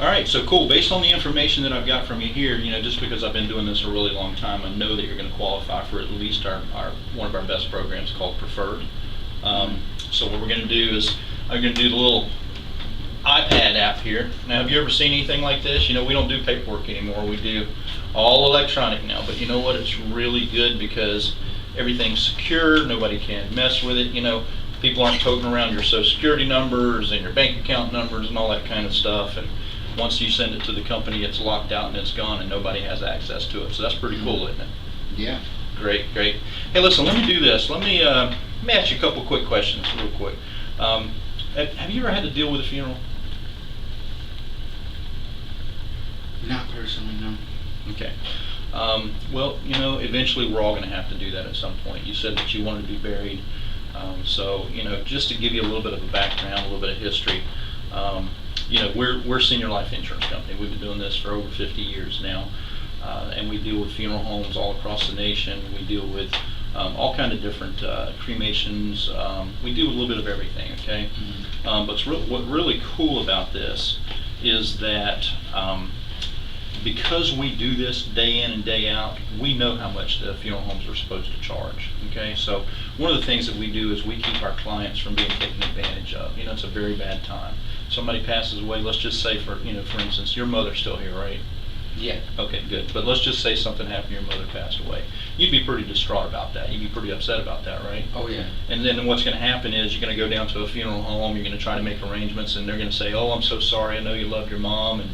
All right, so cool. Based on the information that I've got from you here, just because I've been doing this a really long time, I know that you're going to qualify for at least our one of our best programs called Preferred. So what we're going to do is I'm going to do the little iPad app here. Now, have you ever seen anything like this? We don't do paperwork anymore. We do all electronic now. But you know what? It's really good because everything's secure. Nobody can mess with it. People aren't toting around your Social Security numbers and your bank account numbers and all that kind of stuff. And once you send it to the company, it's locked out and it's gone, and nobody has access to it. So that's pretty cool, isn't it? Yeah. Great. Hey, listen, let me do this. Let me ask you a couple quick questions real quick. Have you ever had to deal with a funeral? Not personally, no. Okay. Well, eventually we're all going to have to do that at some point. You said that you wanted to be buried. So, just to give you a little bit of a background, a little bit of history, we're Senior Life Insurance Company. We've been doing this for over 50 years now. And we deal with funeral homes all across the nation. We deal with all kind of different cremations. We do a little bit of everything, okay? Mm-hmm. But what's really cool about this is that because we do this day in and day out, we know how much the funeral homes are supposed to charge, okay? So one of the things that we do is we keep our clients from being taken advantage of. It's a very bad time. Somebody passes away, let's just say for instance, your mother's still here, right? Yeah. Okay, good. But let's just say something happened, your mother passed away. You'd be pretty distraught about that. You'd be pretty upset about that, right? Oh, yeah. And then what's going to happen is you're going to go down to a funeral home, you're going to try to make arrangements, and they're going to say, oh, I'm so sorry, I know you loved your mom, and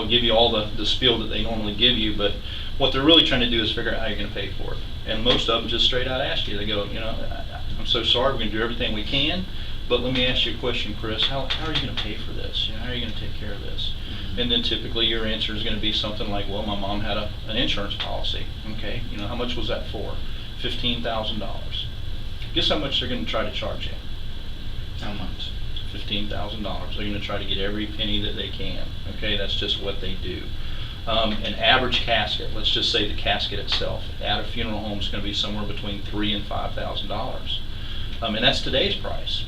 give you all the spiel that they normally give you, but what they're really trying to do is figure out how you're going to pay for it. And most of them just straight out ask you, they go, I'm so sorry, we're going to do everything we can, but let me ask you a question, Chris, how are you going to pay for this? How are you going to take care of this? Mm-hmm. And then typically your answer is going to be something like, well, my mom had an insurance policy. Okay, how much was that for? $15,000. Guess how much they're going to try to charge you? How much? $15,000. They're going to try to get every penny that they can. Okay, that's just what they do. An average casket, let's just say the casket itself, at a funeral home is going to be somewhere between $3,000 and $5,000. And that's today's price.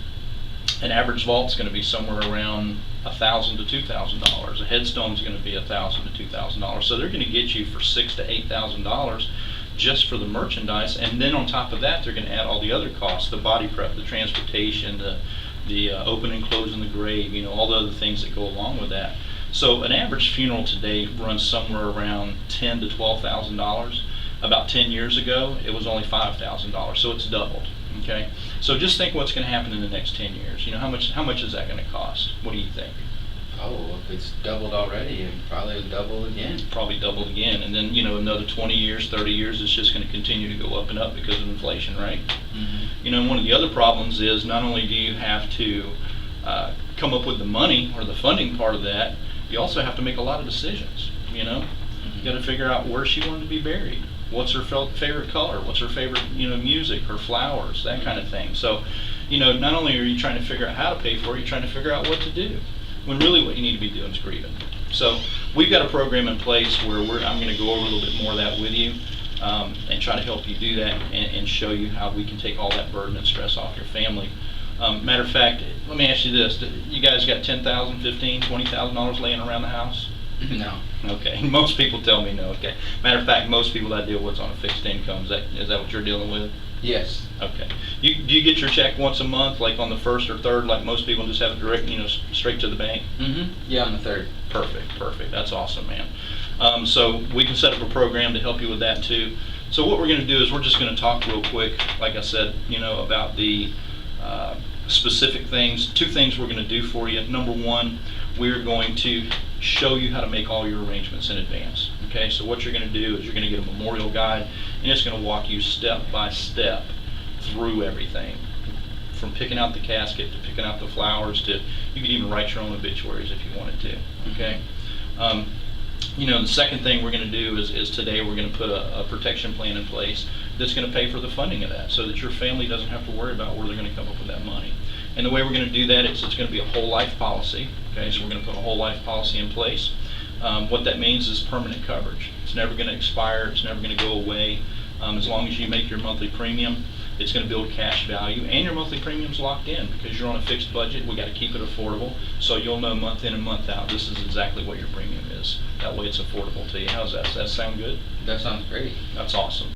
An average vault is going to be somewhere around $1,000 to $2,000. A headstone is going to be $1,000 to $2,000. So they're going to get you for $6,000 to $8,000 just for the merchandise, and then on top of that, they're going to add all the other costs: the body prep, the transportation, the opening and closing the grave, all the other things that go along with that. So an average funeral today runs somewhere around $10,000 to $12,000. About 10 years ago, it was only $5,000, so it's doubled. Okay, so just think what's going to happen in the next 10 years. How much is that going to cost? What do you think? Oh, if it's doubled already, it probably will double again. Probably double again, and then another 20 years, 30 years, it's just going to continue to go up and up because of inflation, right? Mm-hmm. One of the other problems is not only do you have to come up with the money or the funding part of that, you also have to make a lot of decisions. Mm-hmm. You got to figure out where she wanted to be buried. What's her favorite color? What's her favorite, music, her flowers, that kind of thing. So, not only are you trying to figure out how to pay for it, you're trying to figure out what to do. When really what you need to be doing is grieving. So, we've got a program in place where I'm going to go over a little bit more of that with you and try to help you do that and show you how we can take all that burden and stress off your family. Matter of fact, let me ask you this: you guys got $10,000, $15,000, $20,000 laying around the house? No. Okay. Most people tell me no. Okay. Matter of fact, most people that I deal with on a fixed income. Is that what you're dealing with? Yes. Okay. Do you get your check once a month, like on the first or third, like most people, just have it direct, straight to the bank? Mm-hmm. Yeah, on the third. Perfect. That's awesome, man. So we can set up a program to help you with that too. So what we're going to do is we're just going to talk real quick, like I said, about the specific things. Two things we're going to do for you. Number one, we're going to show you how to make all your arrangements in advance. Okay, so what you're going to do is you're going to get a memorial guide, and it's going to walk you step by step through everything, from picking out the casket to picking out the flowers to you can even write your own obituaries if you wanted to. Okay. The second thing we're going to do is today we're going to put a protection plan in place that's going to pay for the funding of that, so that your family doesn't have to worry about where they're going to come up with that money. And the way we're going to do that is it's going to be a whole life policy. Okay, so we're going to put a whole life policy in place. What that means is permanent coverage. It's never going to expire. It's never going to go away as long as you make your monthly premium. It's gonna build cash value, and your monthly premium's locked in because you're on a fixed budget. We gotta keep it affordable, so you'll know month in and month out, this is exactly what your premium is. That way it's affordable to you. How's that? Does that sound good? That sounds great. That's awesome.